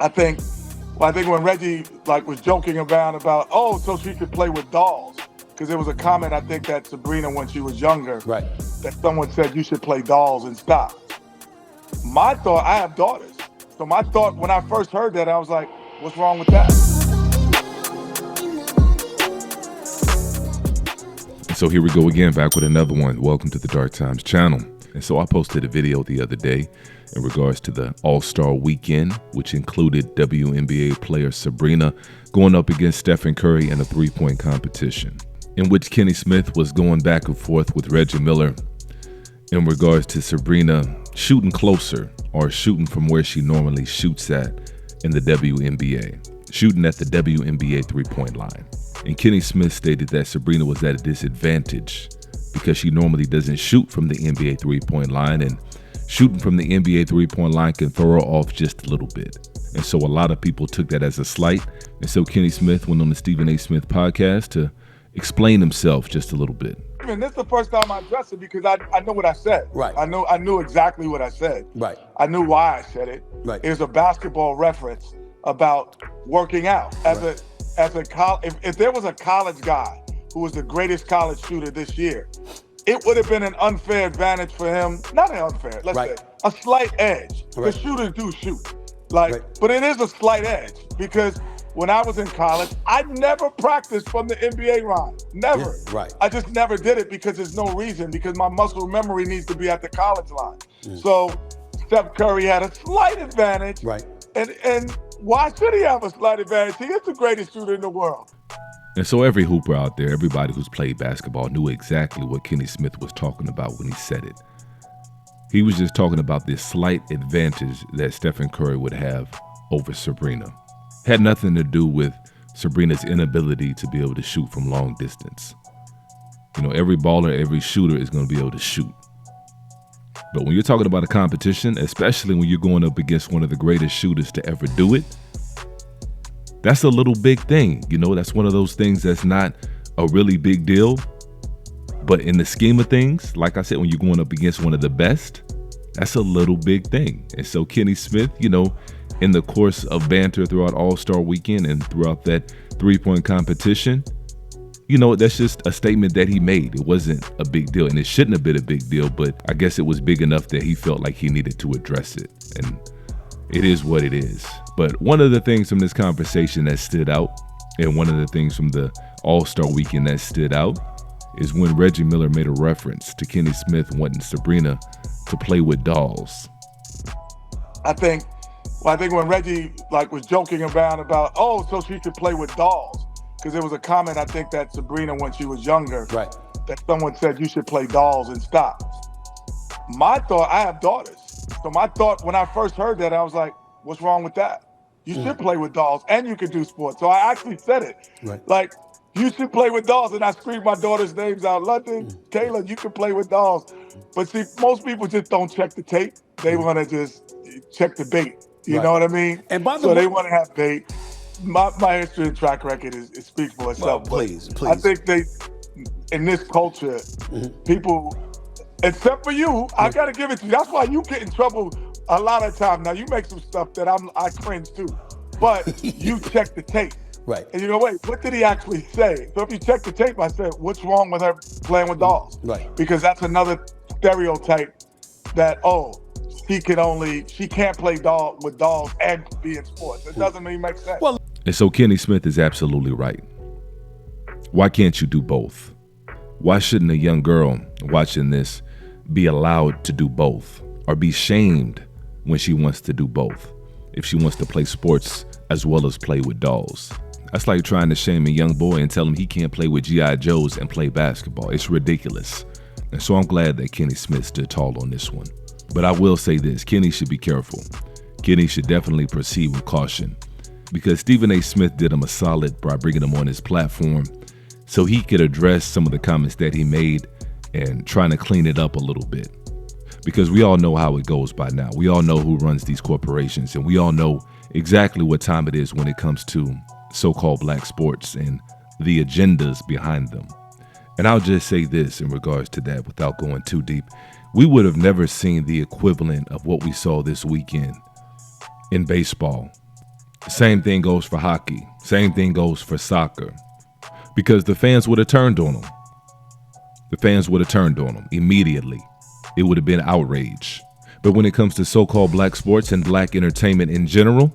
I think, I think when Reggie was joking around about, oh, so she could play with dolls, because there was a comment I think that Sabrina, when she was younger, Right. that someone said you should play dolls and stop. My thought, I have daughters, so my thought when I first heard that, I was like, what's wrong with that? So here we go again, back with another one. Welcome to the Dark Times channel. And so I posted a video the other day in regards to the All-Star Weekend, which included WNBA player Sabrina going up against Stephen Curry in a three-point competition, in which Kenny Smith was going back and forth with Reggie Miller in regards to Sabrina shooting closer, or shooting from where she normally shoots at in the WNBA, shooting at the WNBA three-point line. And Kenny Smith stated that Sabrina was at a disadvantage because she normally doesn't shoot from the NBA three-point line, and shooting from the NBA three-point line can throw her off just a little bit. And so a lot of people took that as a slight. And so Kenny Smith went on the Stephen A. Smith podcast to explain himself just a little bit. And this is the first time I addressed it because I know what I said. Right. I knew exactly what I said. Right. I knew why I said it. Right. It was a basketball reference about working out. If there was a college guy who was the greatest college shooter this year, it would have been an unfair advantage for him. Not an unfair, let's say a slight edge. Right. The shooters do shoot. Right. But it is a slight edge because when I was in college, I never practiced from the NBA line. Never. Yeah, right. I just never did it because there's no reason, because my muscle memory needs to be at the college line. So Steph Curry had a slight advantage. Right. And why should he have a slight advantage? He is the greatest shooter in the world. And so every hooper out there, everybody who's played basketball, knew exactly what Kenny Smith was talking about when he said it. He was just talking about this slight advantage that Stephen Curry would have over Sabrina. Had nothing to do with Sabrina's inability to be able to shoot from long distance. You know, every baller, every shooter is going to be able to shoot. But when you're talking about a competition, especially when you're going up against one of the greatest shooters to ever do it, that's a little big thing. You know, that's one of those things that's not a really big deal. But in the scheme of things, like I said, when you're going up against one of the best, that's a little big thing. And so Kenny Smith, you know, in the course of banter throughout All-Star Weekend and throughout that three-point competition, you know, that's just a statement that he made. It wasn't a big deal, and it shouldn't have been a big deal, but I guess it was big enough that he felt like he needed to address it. And it is what it is. But one of the things from this conversation that stood out, and one of the things from the All-Star Weekend that stood out, is when Reggie Miller made a reference to Kenny Smith wanting Sabrina to play with dolls. I think when Reggie was joking around about, oh, so she could play with dolls, because there was a comment I think that Sabrina, when she was younger, that someone said you should play dolls and stop. My thought, I have daughters, so my thought when I first heard that, I was like, what's wrong with that? You should play with dolls and you can do sports. So I actually said it. Right. Like, you should play with dolls, and I screamed my daughter's names out. London, Kayla, you can play with dolls. But see, most people just don't check the tape. They want to just check the bait. You know what I mean? And by the so way, they want to have bait. My history and track record is speaks for itself. Well, please. I think in this culture, people, except for you, I got to give it to you. That's why you get in trouble a lot of times. Now, you make some stuff that I cringe too, but you check the tape. Right. And you go, wait, what did he actually say? So if you check the tape, I said, what's wrong with her playing with dolls? Right. Because that's another stereotype that, she can't play with dolls and be in sports. It doesn't even make sense. Well, and so Kenny Smith is absolutely right. Why can't you do both? Why shouldn't a young girl watching this be allowed to do both, or be shamed when she wants to do both, if she wants to play sports as well as play with dolls? That's like trying to shame a young boy and tell him he can't play with G.I. Joes and play basketball. It's ridiculous. And so I'm glad that Kenny Smith stood tall on this one. But I will say this, Kenny should be careful. Kenny should definitely proceed with caution, because Stephen A. Smith did him a solid by bringing him on his platform so he could address some of the comments that he made and trying to clean it up a little bit. Because we all know how it goes by now. We all know who runs these corporations, and we all know exactly what time it is when it comes to so-called black sports and the agendas behind them. And I'll just say this in regards to that without going too deep. We would have never seen the equivalent of what we saw this weekend in baseball Same thing goes for hockey. Same thing goes for soccer. Because the fans would have turned on them. The fans would have turned on them immediately. It would have been outrage. But when it comes to so-called black sports and black entertainment in general,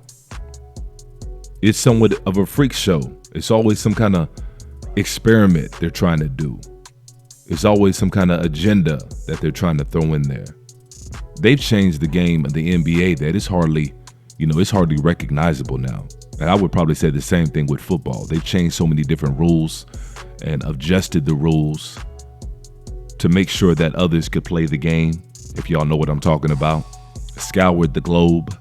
it's somewhat of a freak show. It's always some kind of experiment they're trying to do. It's always some kind of agenda that they're trying to throw in there. They've changed the game of the NBA that it's hardly recognizable now. And I would probably say the same thing with football. They've changed so many different rules and adjusted the rules to make sure that others could play the game, if y'all know what I'm talking about. Scoured the globe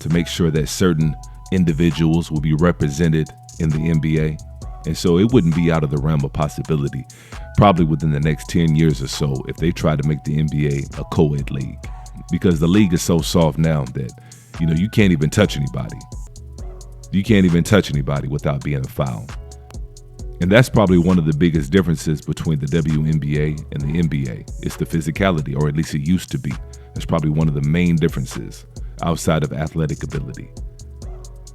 to make sure that certain individuals will be represented in the NBA. And so it wouldn't be out of the realm of possibility, probably within the next 10 years or so, if they try to make the NBA a co-ed league. Because the league is so soft now that, you can't even touch anybody. You can't even touch anybody without being a foul. And that's probably one of the biggest differences between the WNBA and the NBA. It's the physicality, or at least it used to be. That's probably one of the main differences outside of athletic ability.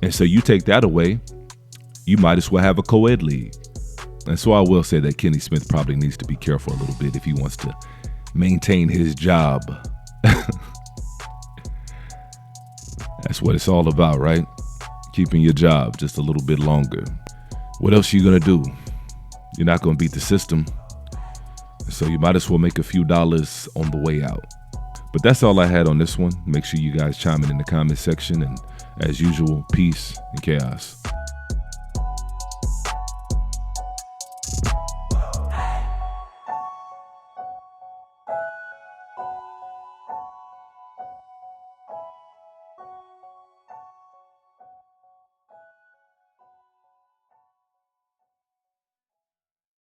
And so you take that away, you might as well have a co-ed league. And so I will say that Kenny Smith probably needs to be careful a little bit if he wants to maintain his job. That's what it's all about, right? Keeping your job just a little bit longer. What else are you going to do? You're not going to beat the system. So you might as well make a few dollars on the way out. But that's all I had on this one. Make sure you guys chime in the comment section. And as usual, peace and chaos.